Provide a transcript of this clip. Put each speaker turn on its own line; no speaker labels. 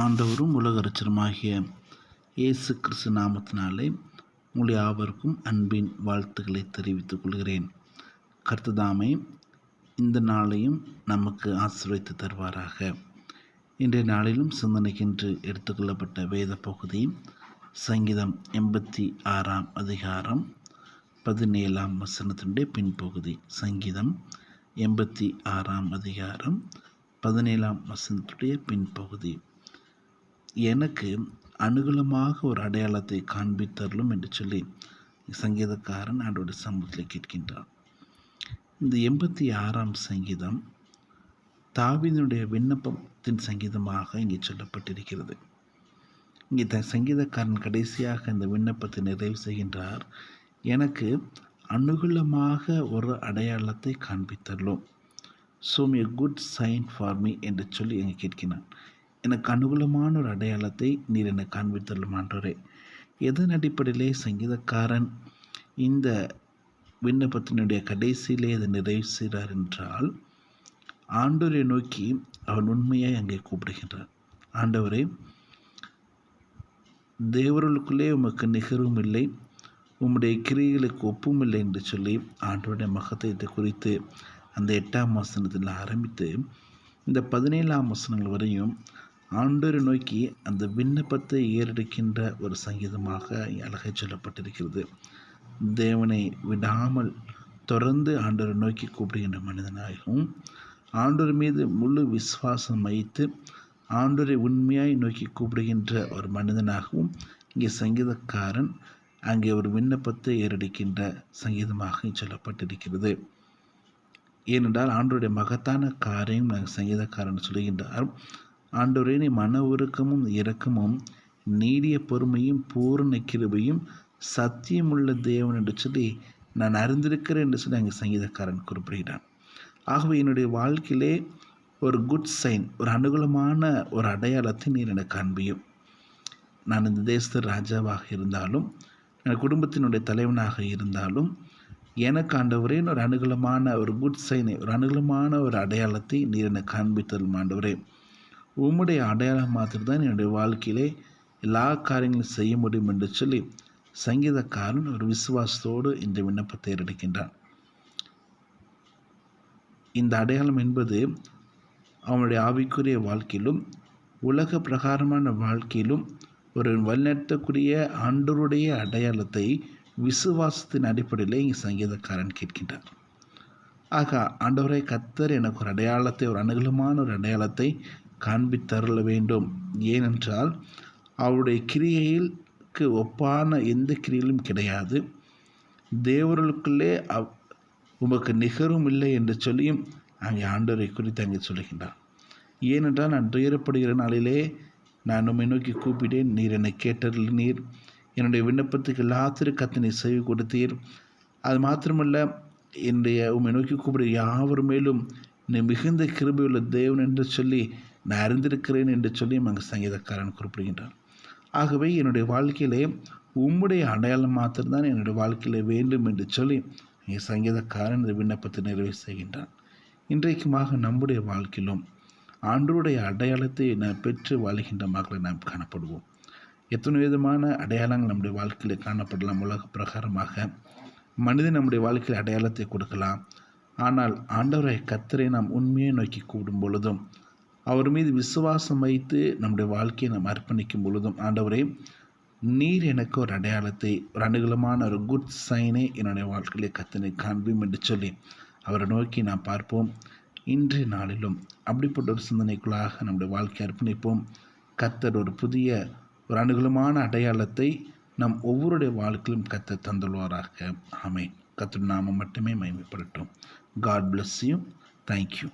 ஆண்டவரும் உலக இரட்சகருமாகிய இயேசு கிறிஸ்து நாமத்தினாலே உங்கள் யாவருக்கும் அன்பின் வாழ்த்துக்களை தெரிவித்துக் கொள்கிறேன். கர்த்ததாமே இந்த நாளையும் நமக்கு ஆசீர்வதித்து தருவாராக. இன்றைய நாளிலும் சிந்தனைக்கென்று எடுத்துக்கொள்ளப்பட்ட வேத பகுதி சங்கீதம் 86ஆம் அதிகாரம் 17ஆம் வசனத்தினுடைய பின்பகுதி. சங்கீதம் 86ஆம் அதிகாரம் 17ஆம் வசனத்துடைய பின்பகுதி. எனக்கு அனுகூலமாக ஒரு அடையாளத்தை காண்பித்தருளும் என்று சொல்லி சங்கீதக்காரன் ஆண்டவருடைய சமூகத்தில் கேட்கின்றார். இந்த 86ஆம் சங்கீதம் தாவீதுடைய விண்ணப்பத்தின் சங்கீதமாக இங்கே சொல்லப்பட்டிருக்கிறது. இங்கே சங்கீதக்காரன் கடைசியாக இந்த விண்ணப்பத்தை நிறைவு செய்கின்றார். எனக்கு அனுகூலமாக ஒரு அடையாளத்தை காண்பித்தருளும், show me a good sign for me என்று சொல்லி இங்கே கேட்கிறான். எனக்கு அனுகூலமான ஒரு அடையாளத்தை நீர் என்னை காண்பித்தருளும் ஆண்டவரே. எதன் அடிப்படையிலே சங்கீதக்காரன் இந்த விண்ணப்பத்தினுடைய கடைசியிலே அதை நிறைவு செய்கிறார் என்றால், ஆண்டவரை நோக்கி அவன் உண்மையாய் அங்கே கூப்பிடுகின்றார். ஆண்டவரே, தேவர்களுக்குள்ளே உமக்கு நிகரும் இல்லை, உம்முடைய கிரியைகளுக்கு ஒப்பும் இல்லை என்று சொல்லி ஆண்டவருடைய மகத்துவத்தை குறித்து அந்த 8ஆம் வசனத்தில் ஆரம்பித்து இந்த 17ஆம் வசனங்கள் வரையும் ஆண்டவரை நோக்கி அந்த விண்ணப்பத்தை ஏறெடுக்கின்ற ஒரு சங்கீதமாக அழகை சொல்லப்பட்டிருக்கிறது. தேவனை விடாமல் தொடர்ந்து ஆண்டவரை நோக்கி கூப்பிடுகின்ற மனிதனாகவும், ஆண்டவர் மீது முழு விசுவாசம் வைத்து ஆண்டவரை உண்மையாய் நோக்கி கூப்பிடுகின்ற ஒரு மனிதனாகவும் இங்கே சங்கீதக்காரன் அங்கே ஒரு விண்ணப்பத்தை ஏறெடுக்கின்ற சங்கீதமாக சொல்லப்பட்டிருக்கிறது. ஏனென்றால் ஆண்டவருடைய மகத்தான காரியம் சங்கீதக்காரன் சொல்கின்றார். ஆண்டவரே, நீ மன உருக்கமும் இரக்கமும் நீடிய பொறுமையும் பூரண கிருபையும் சத்தியமுள்ள தேவன் என்று சொல்லி நான் அறிந்திருக்கிறேன் என்று சொல்லி அங்கே சங்கீதக்காரன் குறிப்பிடுகிறான். ஆகவே என்னுடைய வாழ்க்கையிலே ஒரு குட் சைன், ஒரு அனுகூலமான ஒரு அடையாளத்தை நீர் எனக்கு காண்பியும். நான் இந்த தேசத்து ராஜாவாக இருந்தாலும், என் குடும்பத்தினுடைய தலைவனாக இருந்தாலும், எனக்கு ஆண்டவரே ஒரு அனுகூலமான ஒரு குட் சைனை, ஒரு அனுகூலமான ஒரு அடையாளத்தை நீர் எனக்கு காண்பித்தருளும் ஆண்டவரே. உம்முடைய அடையாளம் மாத்திரம்தான் என்னுடைய வாழ்க்கையிலே எல்லா காரியங்களும் செய்ய முடியும் என்று சொல்லி சங்கீதக்காரன் ஒரு விசுவாசத்தோடு இந்த விண்ணப்பத்தை எடுக்கின்றான். இந்த அடையாளம் என்பது அவனுடைய ஆவிக்குரிய வாழ்க்கையிலும் உலக பிரகாரமான வாழ்க்கையிலும் ஒரு வழிநடத்தக்கூடிய ஆண்டவருடைய அடையாளத்தை விசுவாசத்தின் அடிப்படையில் இங்கே சங்கீதக்காரன் கேட்கின்றார். ஆக ஆண்டவரை, கர்த்தர் எனக்கு ஒரு அடையாளத்தை, ஒரு அனுகூலமான ஒரு அடையாளத்தை காண்பித்தருள வேண்டும். ஏனென்றால் அவருடைய கிரியைக்கு ஒப்பான எந்த கிரியிலும் கிடையாது, தேவர்களுக்குள்ளே உமக்கு நிகரும் இல்லை என்று சொல்லியும் அங்கே ஆண்டவரை குறித்து அங்கே சொல்லுகின்றார். ஏனென்றால் நான் துயரப்படுகிற நாளிலே நான் உம்மை நோக்கி கூப்பிட்டேன், நீர் என்னை கேட்டருள், நீர் என்னுடைய விண்ணப்பத்துக்கு எல்லாத்திற்கும் கர்த்தர் செவி கொடுத்தீர். அது மாத்திரமல்ல, என்னுடைய உம்மை நோக்கி கூப்பிட யாவர் மேலும் நீ மிகுந்த கிருபையுள்ள தேவன் என்று சொல்லி நான் அறிந்திருக்கிறேன் என்று சொல்லி அங்கே சங்கீதக்காரன் குறிப்பிடுகின்றார். ஆகவே என்னுடைய வாழ்க்கையிலே உம்முடைய அடையாளம் மாத்திரம்தான் என்னுடைய வாழ்க்கையிலே வேண்டும் என்று சொல்லி இங்கே சங்கீதக்காரன் இந்த விண்ணப்பத்தை நிறைவு செய்கின்றான். இன்றைக்குமாக நம்முடைய வாழ்க்கையிலும் ஆண்டவருடைய அடையாளத்தை நாம் பெற்று வாழ்கின்ற மக்களை நாம் காணப்படுவோம். எத்தனை விதமான அடையாளங்கள் நம்முடைய வாழ்க்கையில் காணப்படலாம். உலக பிரகாரமாக மனிதன் நம்முடைய வாழ்க்கையில் அடையாளத்தை கொடுக்கலாம். ஆனால் ஆண்டவரை, கர்த்தரை நாம் உண்மையை நோக்கி கூடும் பொழுதும், அவர் மீது விசுவாசம் வைத்து நம்முடைய வாழ்க்கையை நாம் அர்ப்பணிக்கும் பொழுதும், ஆண்டவரே, நீர் எனக்கு ஒரு அடையாளத்தை, ஒரு அனுகூலமான ஒரு குட் சைனை என்னுடைய வாழ்க்கையிலே கர்த்தரை காண்போம் என்று சொல்லி அவரை நோக்கி நாம் பார்ப்போம். இன்றைய நாளிலும் அப்படிப்பட்ட ஒரு சிந்தனைக்குள்ளாக நம்முடைய வாழ்க்கை அர்ப்பணிப்போம். கர்த்தர் ஒரு புதிய ஒரு அனுகூலமான அடையாளத்தை நம் ஒவ்வொருடைய வாழ்க்கையிலும் கர்த்தர் தந்துள்வாராக. ஆமென். கர்த்தர் நாமம் மட்டுமே மகிமைப்படட்டும். God bless you. Thank you.